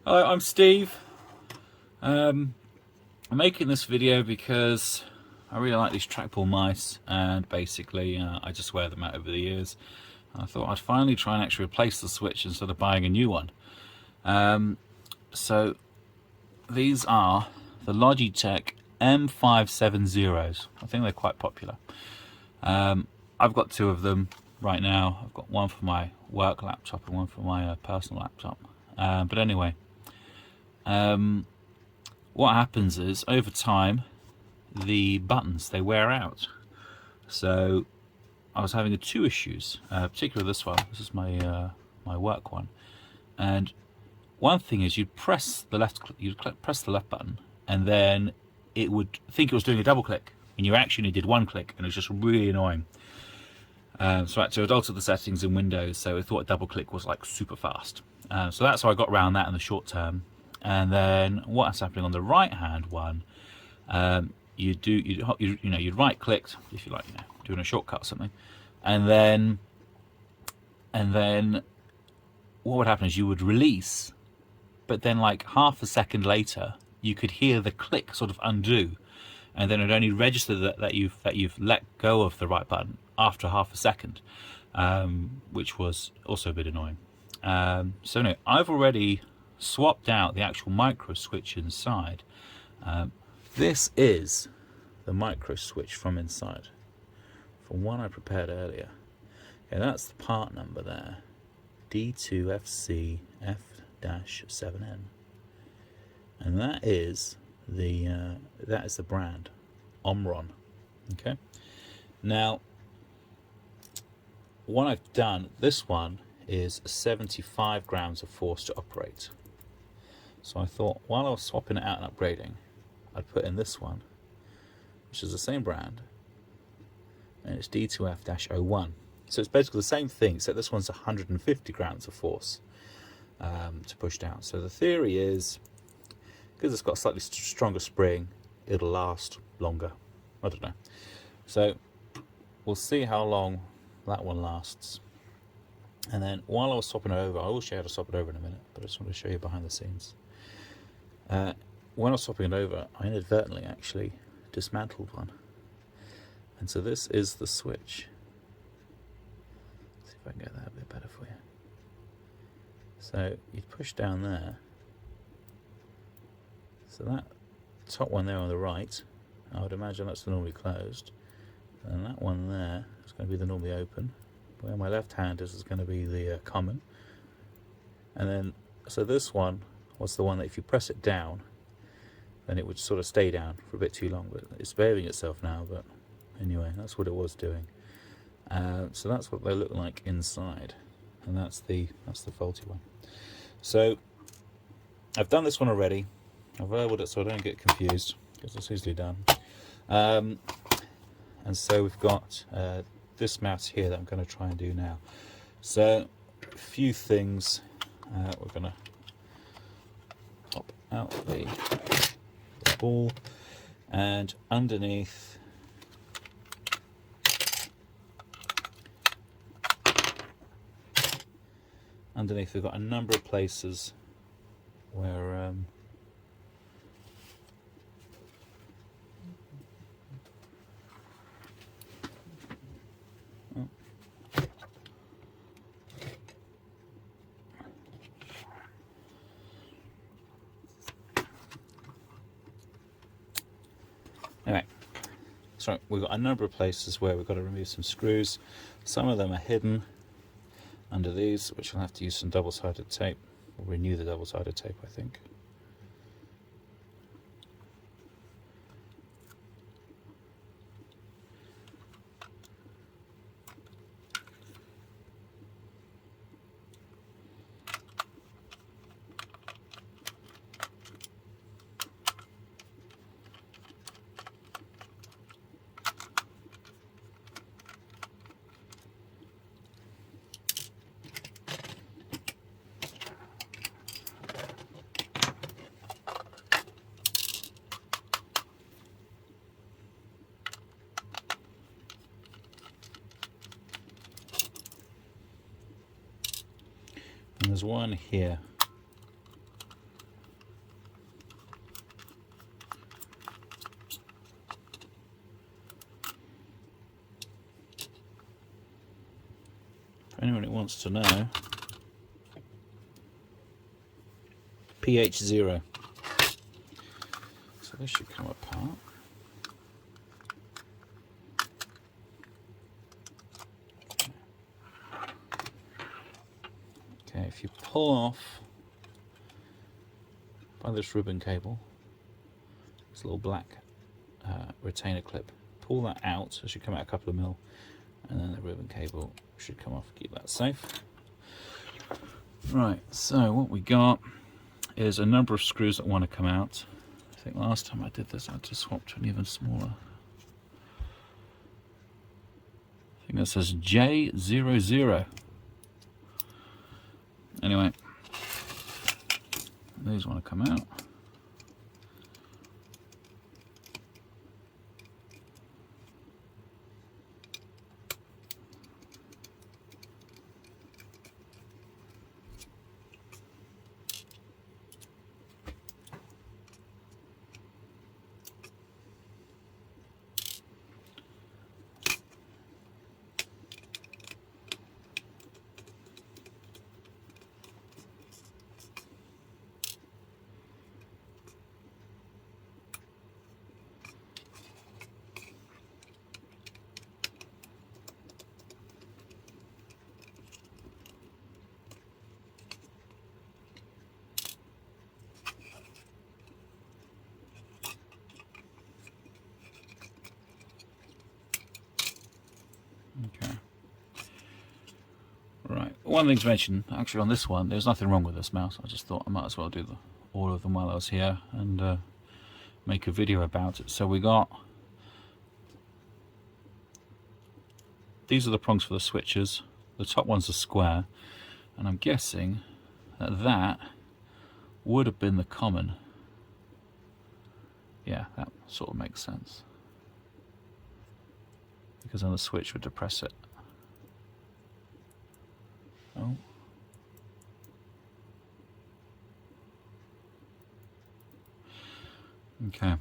Hi, I'm Steve. I'm making this video because I really like these trackball mice, and basically I just wear them out over the years. I thought I'd finally try and actually replace the Switch instead of buying a new one. So these are the Logitech M570s. I think they're quite popular. I've got two of them right now. I've got one for my work laptop and one for my personal laptop. But anyway, what happens is over time the buttons, they wear out. So I was having two issues, particularly this one. This is my my work one, and one thing is you'd press the left button, and then it would think it was doing a double click, and you actually did one click, and it was just really annoying. So I had to alter the settings in Windows, so I thought a double click was like super fast. So that's how I got around that in the short term. And then what's happening on the right hand one, you'd right clicked if you like, doing a shortcut or something, and then what would happen is you would release, but then like half a second later you could hear the click sort of undo, and then it only registered that you've let go of the right button after half a second, which was also a bit annoying. So anyway, I've already swapped out the actual micro switch inside. This is the micro switch from inside, from one I prepared earlier. Okay, that's the part number there, D2F-C-F-7N, and that is the brand OMRON. Okay, now what I've done, this one is 75 grams of force to operate. So I thought while I was swapping it out and upgrading, I'd put in this one, which is the same brand, and it's D2F-01. So it's basically the same thing, except this one's 150 grams of force to push down. So the theory is, because it's got a slightly stronger spring, it'll last longer. I don't know. So we'll see how long that one lasts. And then while I was swapping it over, I will show you how to swap it over in a minute, but I just want to show you behind the scenes. When I was swapping it over, I inadvertently actually dismantled one. And so this is the switch. Let's see if I can get that a bit better for you. So you push down there. So that top one there on the right, I would imagine that's the normally closed. And that one there is going to be the normally open. Where my left hand is going to be the common. And then, so this one was the one that if you press it down, then it would sort of stay down for a bit too long, but it's behaving itself now. But anyway, that's what it was doing. So that's what they look like inside, and that's the faulty one. So I've done this one already. I've labelled it so I don't get confused, because it's easily done. And so we've got this mouse here that I'm going to try and do now. So a few things. We're going to pop out the ball, and underneath we've got a number of places where anyway, so we've got a number of places where we've got to remove some screws. Some of them are hidden under these, which I'll have to use some double-sided tape, or renew the double-sided tape, I think. And there's one here. wants to know. pH 0. So this should come apart. Okay, if you pull off by this ribbon cable, this little black retainer clip, pull that out. It should come out a couple of mil, and then the ribbon cable should come off. Keep that safe. Right, so what we got is a number of screws that want to come out. I think last time I did this I had to swap to an even smaller. I think that says J00. Anyway, these want to come out. Okay. Right. One thing to mention, actually, on this one, there's nothing wrong with this mouse. I just thought I might as well do all of them while I was here and make a video about it. So we got, these are the prongs for the switches. The top one's a square, and I'm guessing that would have been the common. Yeah, that sort of makes sense, because then the switch would depress it. Oh. Okay.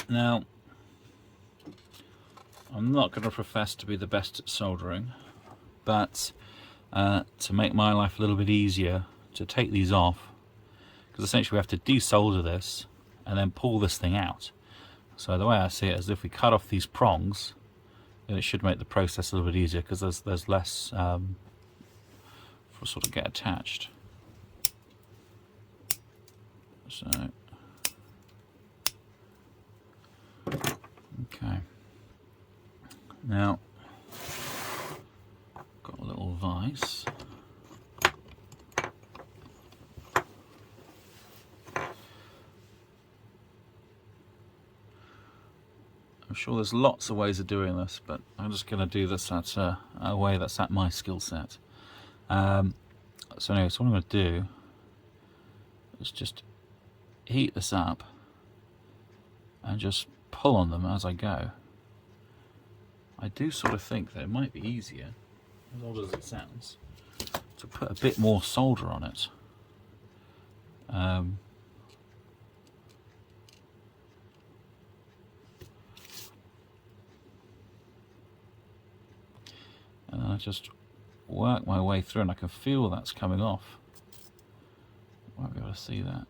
Now, I'm not going to profess to be the best at soldering, but to make my life a little bit easier, to take these off, because essentially we have to desolder this and then pull this thing out. So the way I see it is, if we cut off these prongs, then it should make the process a little bit easier, because there's less for sort of get attached. So, okay. Now, got a little vise. I'm sure there's lots of ways of doing this, but I'm just going to do this at a way that's at my skill set. So anyway, so what I'm going to do is just heat this up and just pull on them as I go. I do sort of think that it might be easier, as odd as it sounds, to put a bit more solder on it. And I just work my way through, and I can feel that's coming off. I won't be able to see that.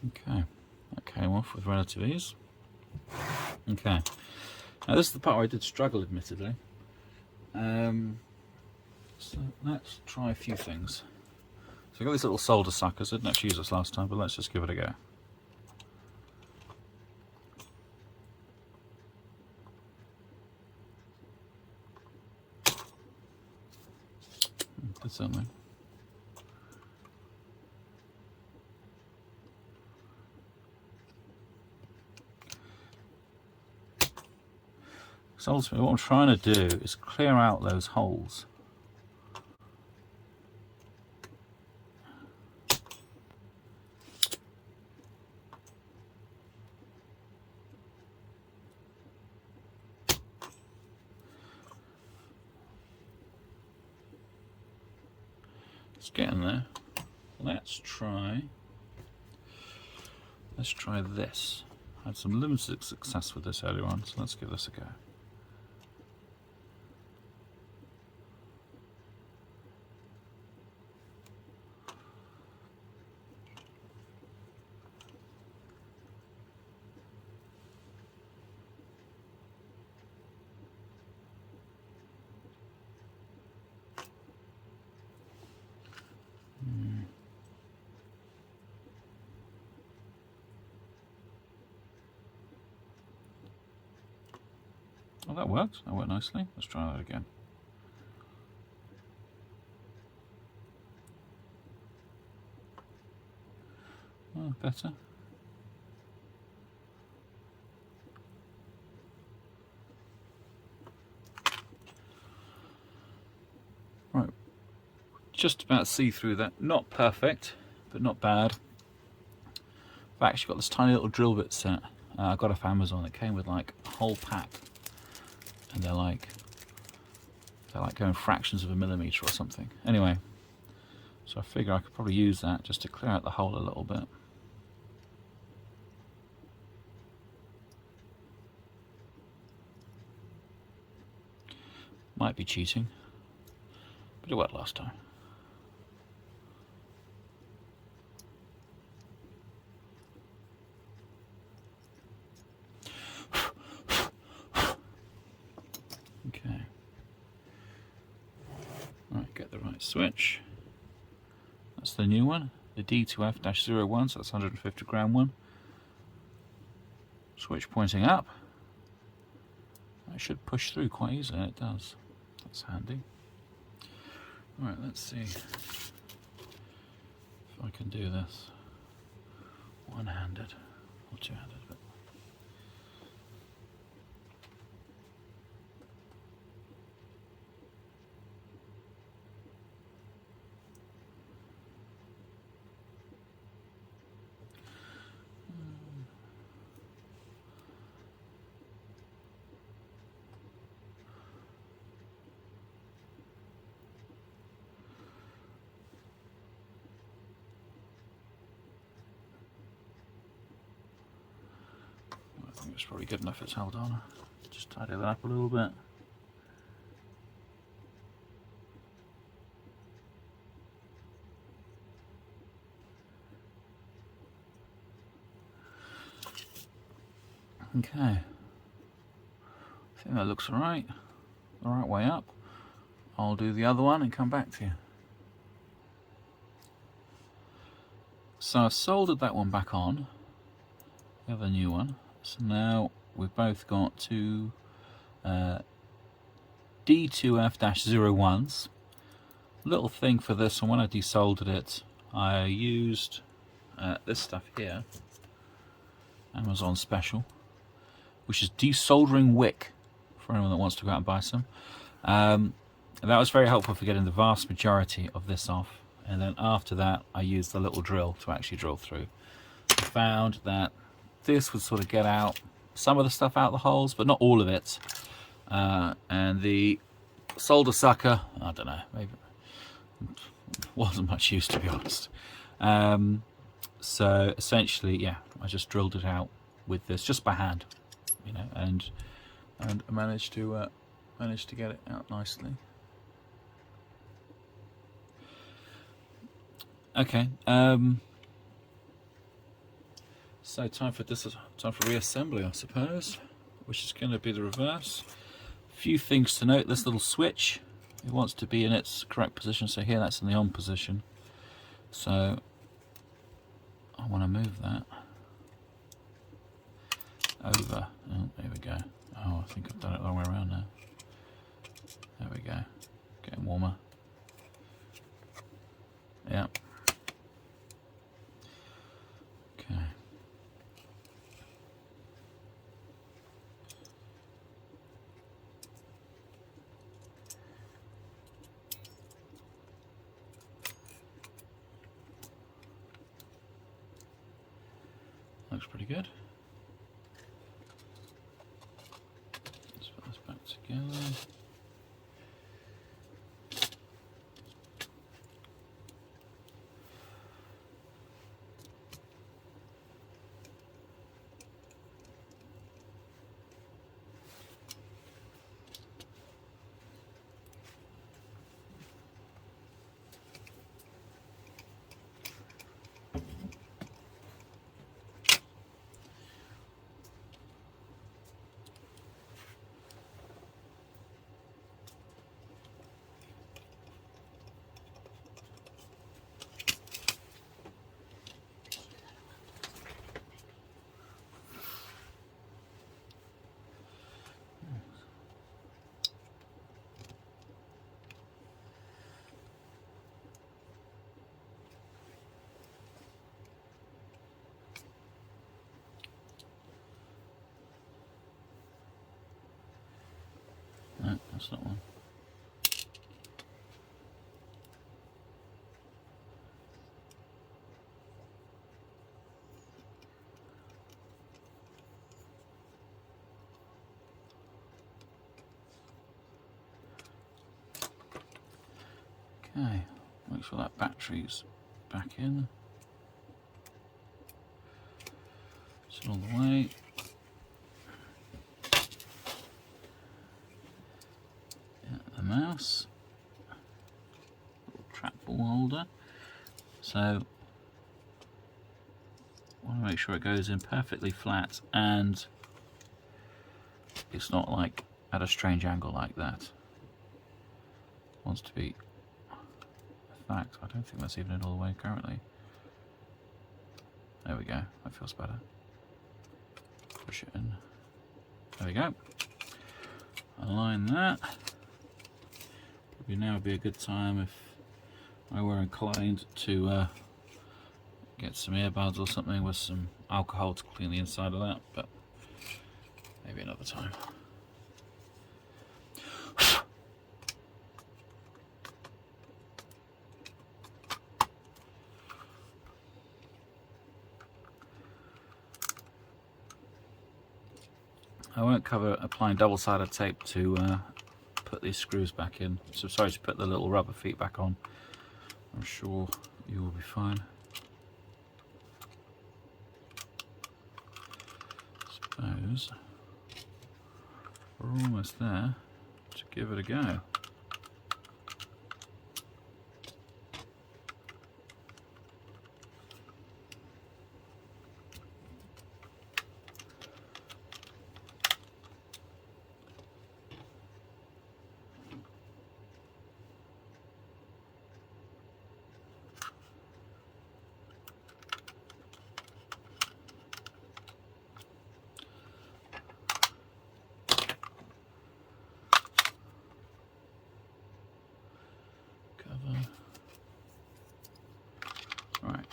Okay, that came off with relative ease. Okay, now this is the part where I did struggle, admittedly. So let's try a few things. So I've got these little solder suckers. I didn't actually use this last time, but let's just give it a go. Did something. So ultimately what I'm trying to do is clear out those holes. It's getting there. let's try this. I had some limited success with this earlier on, so let's give this a go. Oh, that worked. That worked nicely. Let's try that again. Oh, better. Right. Just about see through that. Not perfect, but not bad. I've actually got this tiny little drill bit set. I got off Amazon. It came with like a whole pack. And they're like going fractions of a millimetre or something. Anyway, so I figure I could probably use that just to clear out the hole a little bit. Might be cheating, but it worked last time. Okay. Right, get the right switch. That's the new one, the D2F-01, so that's 150 gram one. Switch pointing up. That should push through quite easily, and it does. That's handy. Right, let's see if I can do this one-handed or two-handed. I think it's probably good enough it's held on. Just tidy that up a little bit. Okay. I think that looks alright. The right way up. I'll do the other one and come back to you. So I've soldered that one back on. The other new one. So now we've both got two D2F-01s. Little thing for this, and when I desoldered it, I used this stuff here, Amazon special, which is desoldering wick for anyone that wants to go out and buy some. That was very helpful for getting the vast majority of this off, and then after that I used the little drill to actually drill through. I found that this would sort of get out some of the stuff out of the holes, but not all of it. And the solder sucker, I don't know, maybe wasn't much use, to be honest. So essentially, yeah, I just drilled it out with this just by hand, you know, and managed to get it out nicely. Okay. So time for reassembly, I suppose, which is going to be the reverse. A few things to note: this little switch, it wants to be in its correct position. So here, that's in the on position. So I want to move that over. Oh, there we go. Oh, I think I've done it the wrong way around now. There we go. Getting warmer. Yeah. Okay. Looks pretty good. Let's put this back together. that's not one. Okay, make sure that battery's back in. It's all the way. Yeah, the mouse. Little trackball holder. So, I want to make sure it goes in perfectly flat and it's not like at a strange angle like that. It wants to be. In fact, I don't think that's even in all the way currently. There we go, that feels better. Push it in. There we go. Align that. Probably now would be a good time if I were inclined to get some earbuds or something with some alcohol to clean the inside of that, but maybe another time. I won't cover applying double-sided tape to put these screws back in. So sorry, to put the little rubber feet back on. I'm sure you will be fine. Suppose we're almost there to give it a go. Right.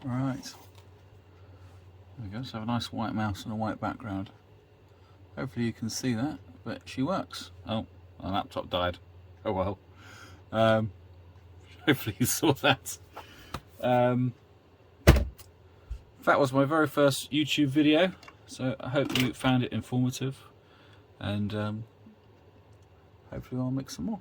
Right. There we go. So have a nice white mouse and a white background. Hopefully you can see that, but she works. Oh, my laptop died. Oh well. Hopefully you saw that. That was my very first YouTube video, so I hope you found it informative, and hopefully I'll make some more.